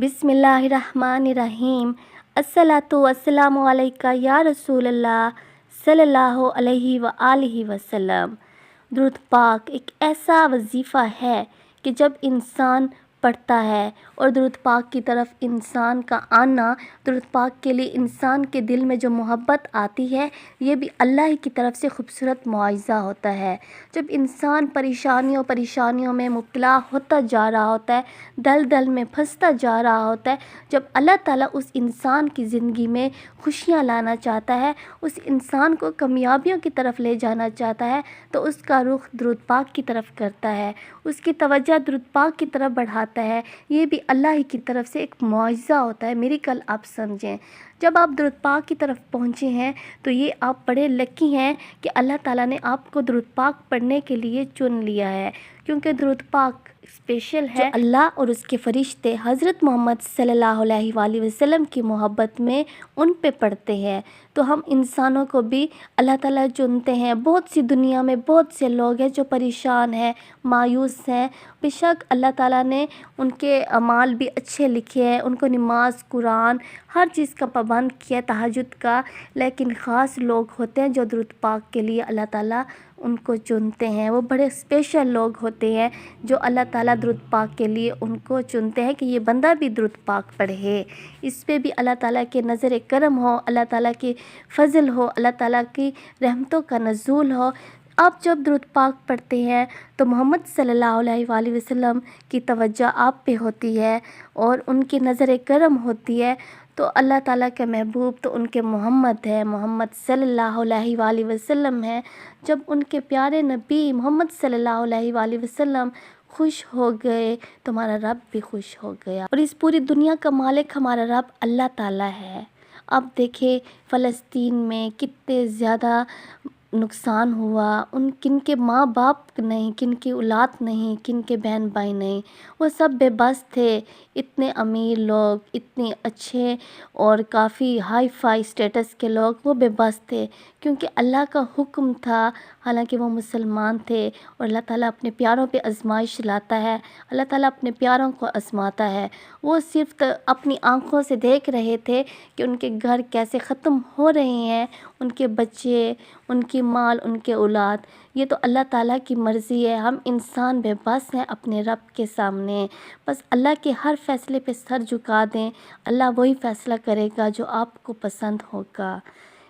बिस्मिल्लाहिर्रहमानिर्रहीम। अस्सलातु वस्सलामु अलैका या रसूल अल्लाह सल्लल्लाहु अलैहि व आलिहि वसल्लम। दुरूद पाक एक ऐसा वजीफ़ा है कि जब इंसान पढ़ता है और दुरूद पाक की तरफ इंसान का आना, दुरूद पाक के लिए इंसान के दिल में जो मोहब्बत आती है, ये भी अल्लाह ही की तरफ से खूबसूरत मुआज़ा होता है। जब इंसान परेशानियों में मुब्तला होता जा रहा होता है, दलदल में फंसता जा रहा होता है, जब अल्लाह ताला उस इंसान की ज़िंदगी में खुशियाँ लाना चाहता है, उस इंसान को कामयाबियों की तरफ ले जाना चाहता है, तो उसका रुख दुरूद पाक की तरफ करता है, उसकी तवज्जो दुरूद पाक की तरफ बढ़ाता है। ये भी अल्लाह ही की तरफ से एक मुआज़ा होता है, मिरेकल आप समझें। जब आप दुरूद पाक की तरफ पहुँचे हैं तो ये आप बड़े लकी हैं कि अल्लाह ताला ने आपको दुरूद पाक पढ़ने के लिए चुन लिया है, क्योंकि दुरूद पाक स्पेशल है। जो अल्लाह और उसके फरिश्ते हज़रत मोहम्मद सल्लल्लाहु अलैहि वसल्लम की मोहब्बत में उन पे पढ़ते हैं, तो हम इंसानों को भी अल्लाह ताला चुनते हैं। बहुत सी दुनिया में बहुत से लोग हैं जो परेशान हैं, मायूस हैं। बेशक अल्लाह ताला ने उनके अमाल भी अच्छे लिखे हैं, उनको नमाज, कुरान, हर चीज़ का पाबंद किया, तहज्जुद का। लेकिन ख़ास लोग होते हैं जो दुरूद पाक के लिए अल्लाह ताला उनको चुनते हैं। वो बड़े स्पेशल लोग होते हैं जो अल्लाह ताला दुरूद पाक के लिए उनको चुनते हैं कि ये बंदा भी दुरूद पाक पढ़े। इस पे भी अल्लाह ताला के नज़र करम हो, अल्लाह ताला की फ़ज़ल हो, अल्लाह ताला की रहमतों का नज़ूल हो। आप जब दुरूद पाक पढ़ते हैं तो मोहम्मद सल्लल्लाहु अलैहि वसल्लम की तवज्जो आप पे होती है और उनकी नज़र करम होती है। तो अल्लाह ताला के महबूब तो उनके मोहम्मद है, मोहम्मद सल्लल्लाहु अलैहि वसल्लम है। जब उनके प्यारे नबी मोहम्मद सल्लल्लाहु अलैहि वसल्लम खुश हो गए तो हमारा रब भी खुश हो गया। और इस पूरी दुनिया का मालिक हमारा रब अल्लाह ताला है। अब देखें फ़लस्तीन में कितने ज़्यादा नुकसान हुआ, किनके माँ बाप नहीं, किनकी औलाद नहीं, किनके बहन भाई नहीं, वो सब बेबस थे। इतने अमीर लोग, इतने अच्छे और काफ़ी हाई फाई स्टेटस के लोग, वो बेबस थे क्योंकि अल्लाह का हुक्म था। हालांकि वो मुसलमान थे और अल्लाह ताला अपने प्यारों पे आजमाइश लाता है, अल्लाह ताला अपने प्यारों को आजमाता है। वो सिर्फ अपनी आँखों से देख रहे थे कि उनके घर कैसे ख़त्म हो रहे हैं, उनके बच्चे, उनकी माल, उनके औलाद। ये तो अल्लाह ताला की मर्ज़ी है। हम इंसान बेबस हैं अपने रब के सामने। बस अल्लाह के हर फ़ैसले पे सर झुका दें, अल्लाह वही फ़ैसला करेगा जो आपको पसंद होगा।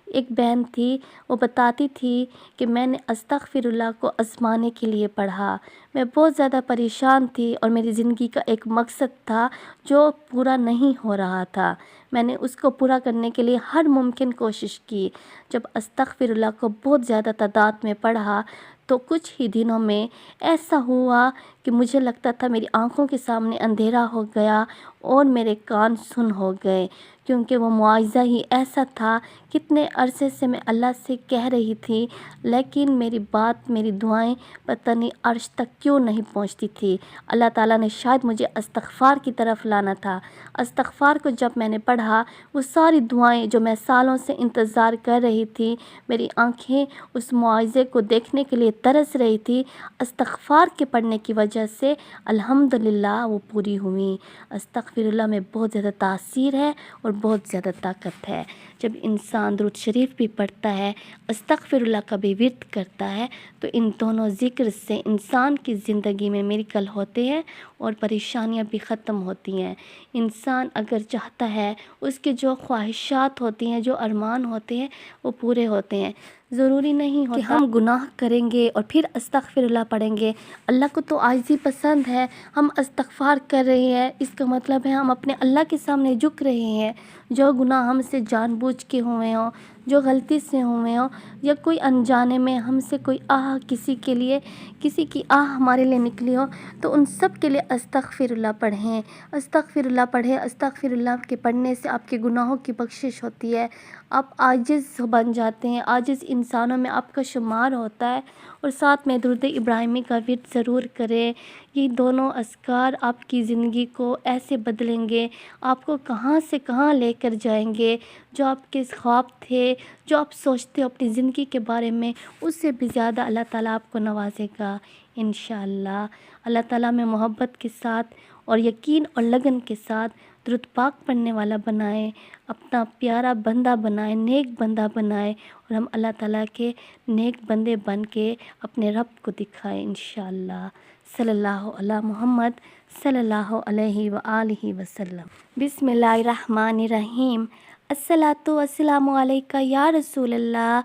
एक बहन थी, वो बताती थी कि मैंने अस्तग़फ़िरुल्लाह को आज़माने के लिए पढ़ा। मैं बहुत ज़्यादा परेशान थी और मेरी ज़िंदगी का एक मकसद था जो पूरा नहीं हो रहा था। मैंने उसको पूरा करने के लिए हर मुमकिन कोशिश की। जब अस्तग़फ़िरुल्लाह को बहुत ज़्यादा तादाद में पढ़ा तो कुछ ही दिनों में ऐसा हुआ कि मुझे लगता था मेरी आँखों के सामने अंधेरा हो गया और मेरे कान सुन हो गए, क्योंकि वो मुआज़ा ही ऐसा था। कितने अरसे से मैं अल्लाह से कह रही थी, लेकिन मेरी बात, मेरी दुआएं पता नहीं अर्श तक क्यों नहीं पहुंचती थी। अल्लाह ताला ने शायद मुझे इस्तिग़फ़ार की तरफ लाना था। इस्तिग़फ़ार को जब मैंने पढ़ा, वो सारी दुआएं जो मैं सालों से इंतज़ार कर रही थी, मेरी आँखें उस मुआज़े को देखने के लिए तरस रही थी, इस्तिग़फ़ार के पढ़ने की वजह से अल्हम्दुलिल्लाह वो पूरी हुई। अस्तग़फ़िरुल्लाह में बहुत ज़्यादा तासीर है और बहुत ज़्यादा ताकत है। जब इंसान दुरूद शरीफ भी पढ़ता है, अस्तग़फ़िरुल्लाह का भी विर्द करता है, तो इन दोनों ज़िक्र से इंसान की ज़िंदगी में मिरेकल होते हैं और परेशानियां भी ख़त्म होती हैं। इंसान अगर चाहता है, उसके जो ख्वाहिशात होती हैं, जो अरमान होते हैं, वो पूरे होते हैं। ज़रूरी नहीं होता कि हम गुनाह करेंगे और फिर अस्तग़फ़िरुल्लाह पढ़ेंगे। अल्लाह को तो आजिज़ी पसंद है। हम इस्तिग़फ़ार कर रहे हैं, इसका मतलब है हम अपने अल्लाह के सामने झुक रहे हैं। जो गुनाह हमसे जानबूझ के हुए हों, जो गलती से हुए हों, या कोई अनजाने में हमसे कोई आह किसी के लिए, किसी की आह हमारे लिए निकली हो, तो उन सब के लिए अस्तग़फ़िरुल्लाह पढ़ें, अस्तग़फ़िरुल्लाह पढ़ें। अस्तग़फ़िरुल्लाह के पढ़ने से आपके गुनाहों की बख्शिश होती है। आप आजिज़ बन जाते हैं, आजिज़ इंसानों में आपका शुमार होता है। और साथ में दुरूद इब्राहिमी का विर्द ज़रूर करें। ये दोनों अज़कार आपकी ज़िंदगी को ऐसे बदलेंगे, आपको कहाँ से कहाँ लेकर जाएंगे। जो आपके ख्वाब थे, जो आप सोचते हो अपनी ज़िंदगी के बारे में, उससे भी ज़्यादा अल्लाह ताला आपको नवाजेगा इंशाअल्लाह। अल्लाह ताला में मोहब्बत के साथ اور یقین اور لگن کے ساتھ درود پاک پڑھنے والا بنائیں، اپنا پیارا بندہ بنائیں، نیک بندہ بنائیں، اور ہم اللہ تعالیٰ کے نیک بندے بن کے اپنے رب کو دکھائیں انشاءاللہ۔ صلی اللہ علی محمد صلی اللہ علیہ وآلہ وسلم۔ بسم اللہ الرحمن الرحیم۔ الصلاۃ والسلام علیکہ یا رسول اللہ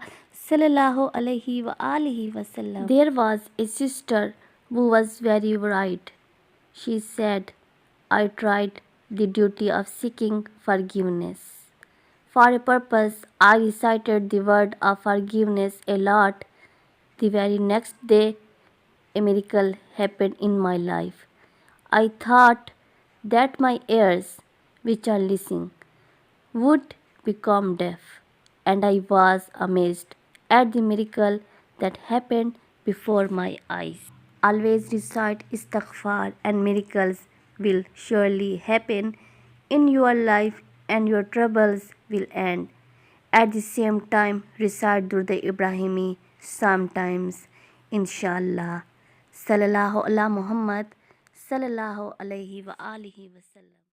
صلی اللہ علیہ وآلہ وسلم۔ There was a sister who was very bright. She said, I tried the duty of seeking forgiveness. For a purpose, I recited the word of forgiveness a lot. The very next day, a miracle happened in my life. I thought that my ears, which are listening, would become deaf, and I was amazed at the miracle that happened before my eyes. Always recite istighfar and miracles will surely happen in your life and your troubles will end. At the same time, recite Durud Ibrahimi sometimes, inshallah. Sallallahu ala Muhammad sallallahu alayhi wa alihi wa sallam.